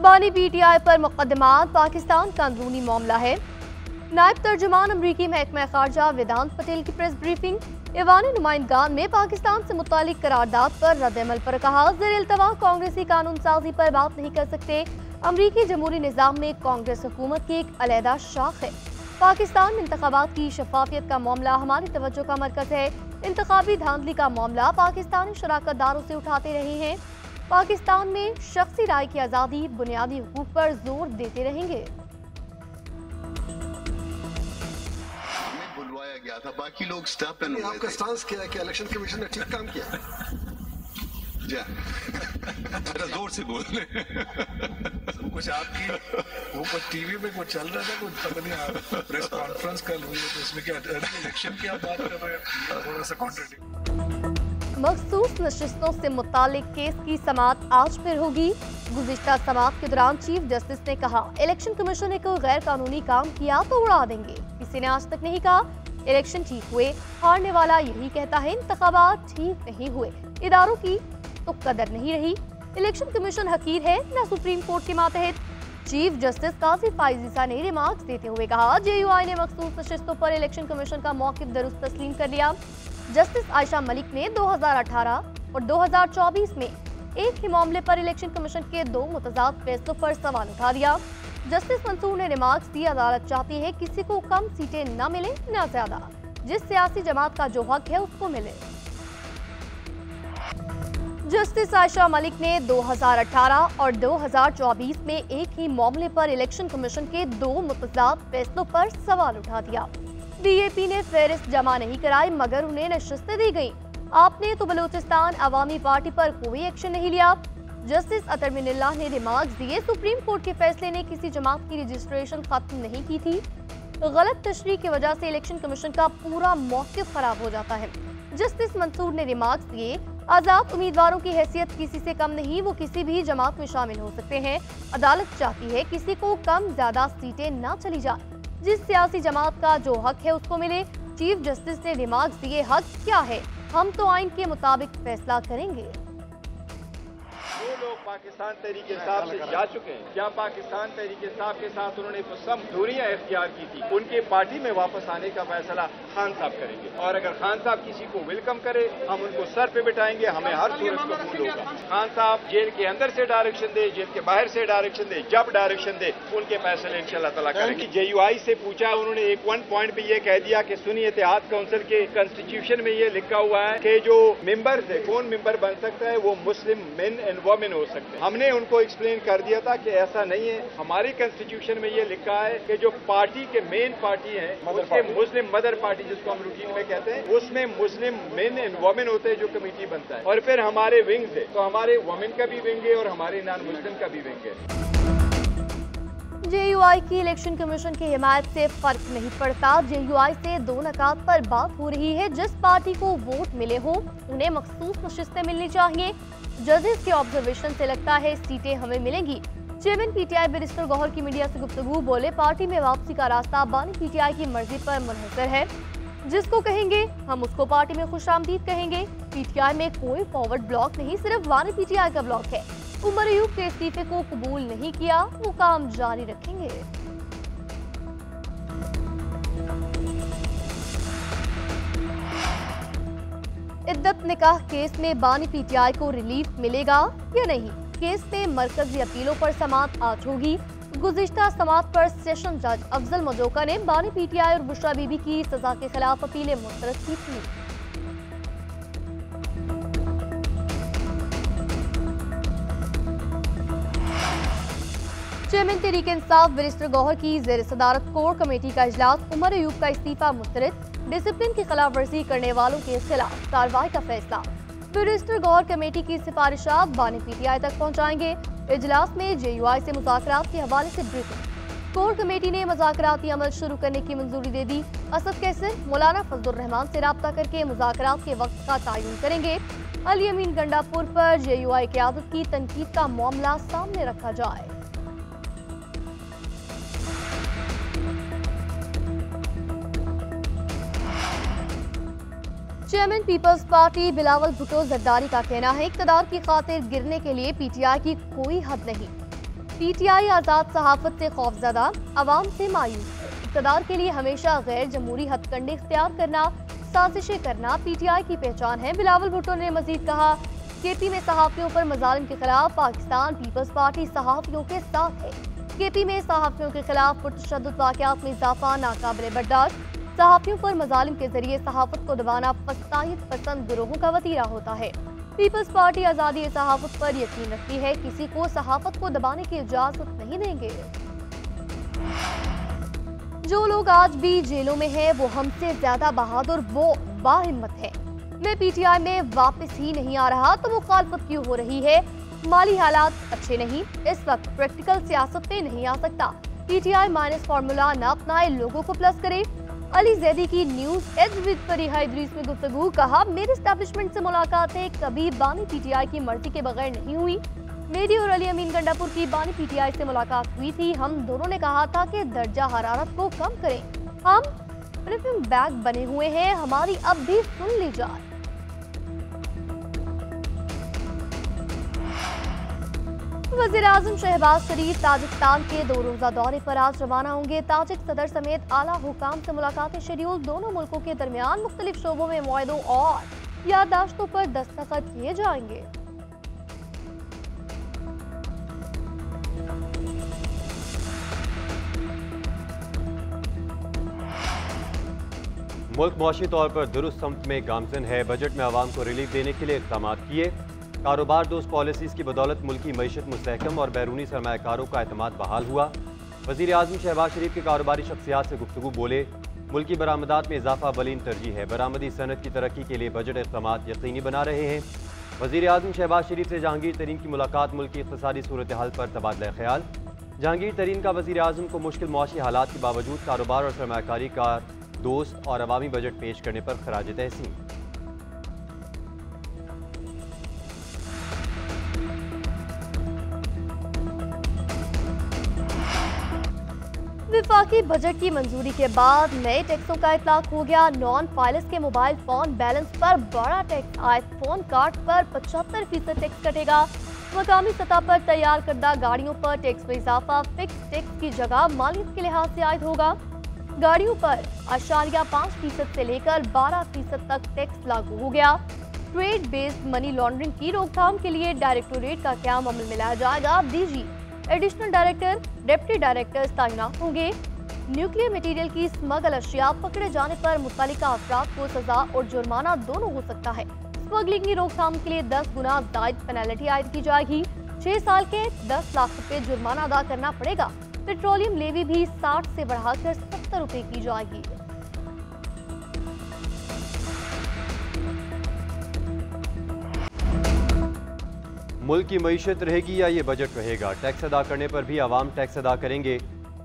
बानी पीटीआई पर मुकदमात पाकिस्तान का अंदरूनी मामला है। नायब तर्जुमान अमरीकी महकमा खारजा वेदांत पटेल की प्रेस ब्रीफिंग। ईवानी नुमाइंदगान में पाकिस्तान से मुतालिक करारदाद पर रद्द-ए-अमल पर कहा, ज़ेर-इल्तवा कांग्रेसी कानून साजी पर बात नहीं कर सकते। अमरीकी जमहूरी निज़ाम में कांग्रेस हुकूमत की एक अलहदा शाख है। पाकिस्तान में इंतखाबात की शफाफियत का मामला हमारी तवज्जो का मरकज है। इंतखाबी धांधली का मामला पाकिस्तानी शराकतदारों से उठाते रहे हैं। पाकिस्तान में शख्सी राय की आज़ादी, बुनियादी हुकूक पर जोर देते रहेंगे। बुलवाया गया था, बाकी लोग स्टेप इन। आपका स्टांस क्या है कि इलेक्शन कमीशन ने ठीक काम किया? जरा जोर से बोल रहे। कुछ आपकी वो कुछ टीवी में कुछ चल रहा था, कुछ पता नहीं, आप प्रेस कॉन्फ्रेंस कल हुई है तो इसमें क्या इलेक्शन की आप बात कर रहे हैं? थोड़ा सा कॉन्ट्रडिक्ट। मखसूस नशिस्तों से मुतालिक केस की समाअत आज फिर होगी। गुज़िश्ता समाअत के दौरान चीफ जस्टिस ने कहा, इलेक्शन कमीशन ने कोई गैर कानूनी काम किया तो उड़ा देंगे। किसी ने आज तक नहीं कहा इलेक्शन ठीक हुए, हारने वाला यही कहता है इंतखाबात ठीक नहीं हुए। इदारों की तो कदर नहीं रही। इलेक्शन कमीशन हकीर है न सुप्रीम कोर्ट के मातहत। चीफ जस्टिस काजी फाइजीसा ने रिमार्क्स देते हुए कहा, जेयूआई ने मखसूस नशिस्तों पर इलेक्शन कमीशन का मौक़िफ़ दुरुस्त तस्लीम कर लिया। जस्टिस आयशा मलिक ने 2018 और 2024 में एक ही मामले पर इलेक्शन कमीशन के 2 मुतज़ाद फैसलों पर सवाल उठा दिया। जस्टिस मंसूर ने रिमार्क्स दी, अदालत चाहती है किसी को कम सीटें न मिले न ज्यादा, जिस सियासी जमात का जो हक है उसको मिले। जस्टिस आयशा मलिक ने 2018 और 2024 में एक ही मामले पर इलेक्शन कमीशन के 2 मुतज़ाद फैसलों पर सवाल उठा दिया। बीएपी ने फहरिस्त जमा नहीं कराई मगर उन्हें नशिस्तें दी गई। आपने तो बलूचिस्तान अवामी पार्टी पर कोई एक्शन नहीं लिया। जस्टिस अतर मिनल्लाह ने रिमार्क्स दिए, सुप्रीम कोर्ट के फैसले ने किसी जमात की रजिस्ट्रेशन खत्म नहीं की थी। गलत तशरीह की वजह से इलेक्शन कमीशन का पूरा मौक़िफ़ खराब हो जाता है। जस्टिस मंसूर ने रिमार्क्स दिए, आज़ाद उम्मीदवारों की हैसियत किसी से कम नहीं, वो किसी भी जमात में शामिल हो सकते हैं। अदालत चाहती है किसी को कम ज्यादा सीटें न चली जाए, जिस सियासी जमात का जो हक है उसको मिले। चीफ जस्टिस ने रिमार्क्स दिए, हक क्या है, हम तो आइन के मुताबिक फैसला करेंगे। जो लोग पाकिस्तान तहरीक इंसाफ से जा चुके हैं, क्या पाकिस्तान तहरीक इंसाफ के साथ उन्होंने कुछ दूरियां इख्तियार की थी, उनके पार्टी में वापस आने का फैसला खान साहब करेंगे। और अगर खान साहब किसी को वेलकम करे, हम उनको सर पे बिठाएंगे, हमें हर सूरत कबूल होगा। खान साहब जेल के अंदर से डायरेक्शन दे, जेल के बाहर से डायरेक्शन दे, जब डायरेक्शन दे उनके फैसले इंशाल्लाह ताला करेंगे। जेयूआई से पूछा, उन्होंने एक 1 पॉइंट पे ये कह दिया कि सुन्नी इत्तेहाद काउंसिल के कॉन्स्टिट्यूशन में ये लिखा हुआ है कि जो मेंबर है, कौन मेंबर बन सकता है, वो मुस्लिम मेन एंड वोमेन हो सकते हैं। हमने उनको एक्सप्लेन कर दिया था कि ऐसा नहीं है। हमारी कॉन्स्टिट्यूशन में ये लिखा है कि जो पार्टी के मेन पार्टी है, उसके मुस्लिम मदर पार्टी जिसको हम रूटीन में कहते हैं, उसमें मुस्लिम मेन एंड वोमेन होते हैं जो कमेटी बनता है। और फिर हमारे विंग्स है, तो हमारे वोमेन का भी विंग है और हमारे नॉन मुस्लिम का भी विंग है। जेयूआई की इलेक्शन कमीशन की हिमायत से फर्क नहीं पड़ता। जेयूआई से 2 नकात पर बात हो रही है। जिस पार्टी को वोट मिले हो उन्हें मखसूस नशिस्तें मिलनी चाहिए। जजेस के ऑब्जर्वेशन से लगता है सीटें हमें मिलेंगी। चेयरमैन पीटीआई बैरिस्टर गौहर की मीडिया से गुफ्तगू, बोले पार्टी में वापसी का रास्ता बानी पीटीआई की मर्जी पर मुनहसर है। जिसको कहेंगे हम उसको पार्टी में खुशामदीद कहेंगे। पीटीआई में कोई फॉरवर्ड ब्लॉक नहीं, सिर्फ बानी पीटीआई का ब्लॉक है। उमर अयूब के इस्तीफे को कबूल नहीं किया, वो काम जारी रखेंगे। इद्दत निकाह केस में बानी पीटीआई को रिलीफ मिलेगा या नहीं? केस में मरकजी अपीलों पर समाअत आज होगी। गुज़िश्ता समाअत पर सेशन जज अफजल मजोका ने बानी पीटीआई और बुशरा बीबी की सजा के खिलाफ अपीलें मुस्तरद की थी। चेयरमैन तहरीक इंसाफ बैरिस्टर गौहर की ज़ेर सदारत कोर कमेटी का इजलास, उमर अयूब का इस्तीफा मुस्तरद, डिसिप्लिन की खिलाफ वर्जी करने वालों के खिलाफ कार्रवाई का फैसला। बैरिस्टर गौहर कमेटी की सिफारिशात बानी पीटीआई तक पहुंचाएंगे। इजलास में जेयूआई से मुज़ाकरात के हवाले से ब्रीफिंग। कोर कमेटी ने मुज़ाकराती अमल शुरू करने की मंजूरी दे दी। असद कैसर मौलाना फजलुर रहमान से राब्ता करके मुज़ाकरात के वक्त का तयन करेंगे। अली अमीन गंडापुर पर जेयूआई क़यादत की तनकीद का मामला सामने रखा जाए। चेयरमैन पीपल्स पार्टी बिलावल भुट्टो जरदारी का कहना है, इक़्तिदार की खातिर गिरने के लिए पीटीआई की कोई हद नहीं। पीटीआई आजाद सहाफत से खौफजदा, अवाम से मायूस। इक़्तिदार के लिए हमेशा गैर जमहूरी हथकंडे इख्तियार करना, साजिशें करना पीटीआई की पहचान है। बिलावल भुट्टो ने मजीद कहा, केपी में सहाफ़ियों पर मजालिम के खिलाफ पाकिस्तान पीपल्स पार्टी सहाफ़ियों के साथ है। केपी में सहाफ़ियों के खिलाफ पुरतशद्दुद वाक़यात में इजाफा नाकाबिले बर्दाश्त। सहाफ़ियों पर मजालिम के जरिए सहाफत को दबाना फसाद पसंद गिरोहों का वतीरा होता है। पीपल्स पार्टी आज़ादी सहाफत पर यकीन रखती है, किसी को सहाफत को दबाने की इजाजत नहीं देंगे। जो लोग आज भी जेलों में हैं, वो हमसे ज्यादा बहादुर, वो बाहिम्मत है। मैं पीटीआई में वापस ही नहीं आ रहा तो मुखालफत क्यों हो रही है? माली हालात अच्छे नहीं, इस वक्त प्रैक्टिकल सियासत पे नहीं आ सकता। पीटीआई माइनस फार्मूला न अपनाए, लोगों को प्लस करे। अली जैदी की news edge with Fareeha Idrees में गुफ्तगू, कहा मेरे एस्टैब्लिशमेंट से मुलाकातें कभी बानी पीटीआई की मर्जी के बगैर नहीं हुई। मेरी और अली अमीन गंडापुर की बानी पीटीआई से मुलाकात हुई थी। हम दोनों ने कहा था कि दर्जा हरारत को कम करें। हम फ्लिपिंग बैग बने हुए हैं, हमारी अब भी सुन ली जाए। वज़ीर-ए-आज़म शहबाज शरीफ ताजिकिस्तान के 2 रोज़ा दौरे पर आज रवाना होंगे। ताजिक सदर समेत आला हुकाम से मुलाकातें शेड्यूल। दोनों मुल्कों के दरमियान मुख्तलिफ शोबों में मुआहदों और याददाश्तों पर दस्तखत किए जाएंगे। मुल्क मुआशी तौर पर दुरुस्त सम्त में गामजन है। बजट में आवाम को रिलीफ देने के लिए इक़दाम किए। कारोबार दोस्त पॉलिसीज़ की बदौलत मुल्की मईशत मुस्तहकम और बैरूनी सरमायाकारों का एतमाद बहाल हुआ। वज़ीर-ए-आज़म शहबाज शरीफ के कारोबारी शख्सियात से गुफ्तगू बोले, मुल्की बरामदात में इजाफा बलीन तरजीह है। बरामदी सनत की तरक्की के लिए बजट इक़दामात यकीनी बना रहे हैं। वज़ीर-ए-आज़म शहबाज शरीफ से जहांगीर तरीन की मुलाकात, मुल्की इक़्तिसादी सूरत हाल पर तबादला ख्याल। जहांगीर तरीन का वज़ीर-ए-आज़म को मुश्किल मुआशी हालात के बावजूद कारोबार और सरमायाकारी का दोस्त और अवामी बजट पेश करने पर खराज तहसीन। विफाकी बजट की मंजूरी के बाद नए टैक्सों का इतलाक हो गया। नॉन फाइलर्स के मोबाइल फोन बैलेंस पर बड़ा टैक्स आयद। फोन कार्ड पर 75% टैक्स कटेगा। मकामी सतह पर तैयार करदा गाड़ियों पर टैक्स में इजाफा। फिक्स टैक्स की जगह मालियत के लिहाज से आयद होगा। गाड़ियों पर 0.5% से लेकर 12% तक टैक्स लागू हो गया। ट्रेड बेस्ड मनी लॉन्ड्रिंग की रोकथाम के लिए डायरेक्टोरेट का क्याम अमल में लाया जाएगा। DG, additional director, deputy directors तैनात होंगे। न्यूक्लियर मटेरियल की स्मगल अशिया पकड़े जाने पर मुतल्लिका अफराद को सजा और जुर्माना दोनों हो सकता है। स्मगलिंग की रोकथाम के लिए 10 गुना ज़ायद पेनल्टी आयद की जाएगी। 6 साल के 10 लाख रुपए जुर्माना अदा करना पड़ेगा। पेट्रोलियम लेवी भी 60 से बढ़ाकर 70 रुपए की जाएगी। मुल्क की मईशत रहेगी या ये बजट रहेगा? टैक्स अदा करने पर भी आवाम टैक्स अदा करेंगे।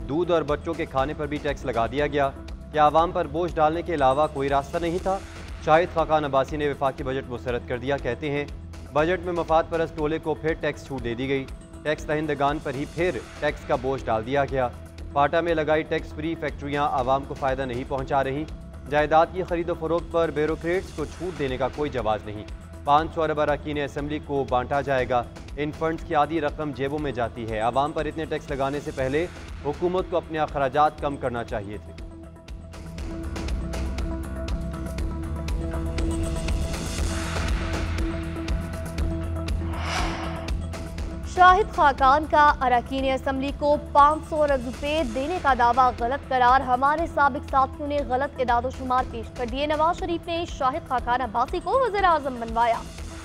दूध और बच्चों के खाने पर भी टैक्स लगा दिया गया। क्या आवाम पर बोझ डालने के अलावा कोई रास्ता नहीं था? शाहिद खाकान अब्बासी ने वफाकी बजट मुस्तरद कर दिया। कहते हैं बजट में मफाद परस्त टोले को फिर टैक्स छूट दे दी गई। टैक्स दहिंदगान पर ही फिर टैक्स का बोझ डाल दिया गया। पाटा में लगाई टैक्स फ्री फैक्ट्रियाँ आवाम को फ़ायदा नहीं पहुँचा रही। जायदाद की खरीदो फरोख्त पर ब्यूरोक्रेट्स को छूट देने का कोई जवाब नहीं। 500 अरब अरकान असम्बली को बांटा जाएगा। इन फंड्स की आधी रकम जेबों में जाती है। आवाम पर इतने टैक्स लगाने से पहले हुकूमत को अपने अखराजात कम करना चाहिए थे। शाहिद खाकान का अरकान असम्बली को 500 अरब रुपए देने का दावा गलत करार। हमारे साबिक साथियों ने गलत इदादो शुमार पेश कर दिए। नवाज शरीफ ने शाहिद खाकान अब्बासी को वज़ीर-ए-आज़म बनवाया।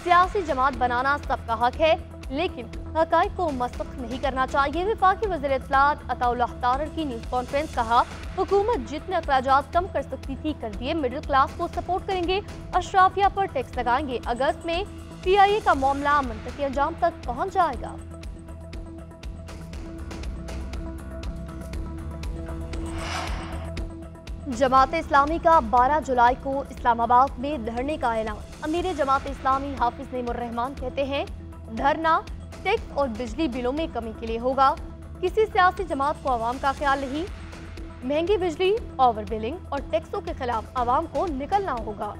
सियासी जमात बनाना सबका हक है, लेकिन हक़ाइक़ को मसख़ नहीं करना चाहिए। वफाकी वज़ीर इत्तलात अताउल्लाह तारर की न्यूज़ कॉन्फ्रेंस, कहा हुकूमत जितने अखराजात कम कर सकती थी कर दिए। मिडिल क्लास को सपोर्ट करेंगे, अशराफिया पर टैक्स लगाएंगे। अगस्त में PIA का मामला मंतकी अंजाम तक पहुंच जाएगा। जमात इस्लामी का 12 जुलाई को इस्लामाबाद में धरने का ऐलान। अमीर जमात इस्लामी हाफिज नईमुर रहमान कहते हैं धरना टैक्स और बिजली बिलों में कमी के लिए होगा। किसी सियासी जमात को आवाम का ख्याल नहीं। महंगी बिजली, ओवर बिलिंग और टैक्सों के खिलाफ आवाम को निकलना होगा।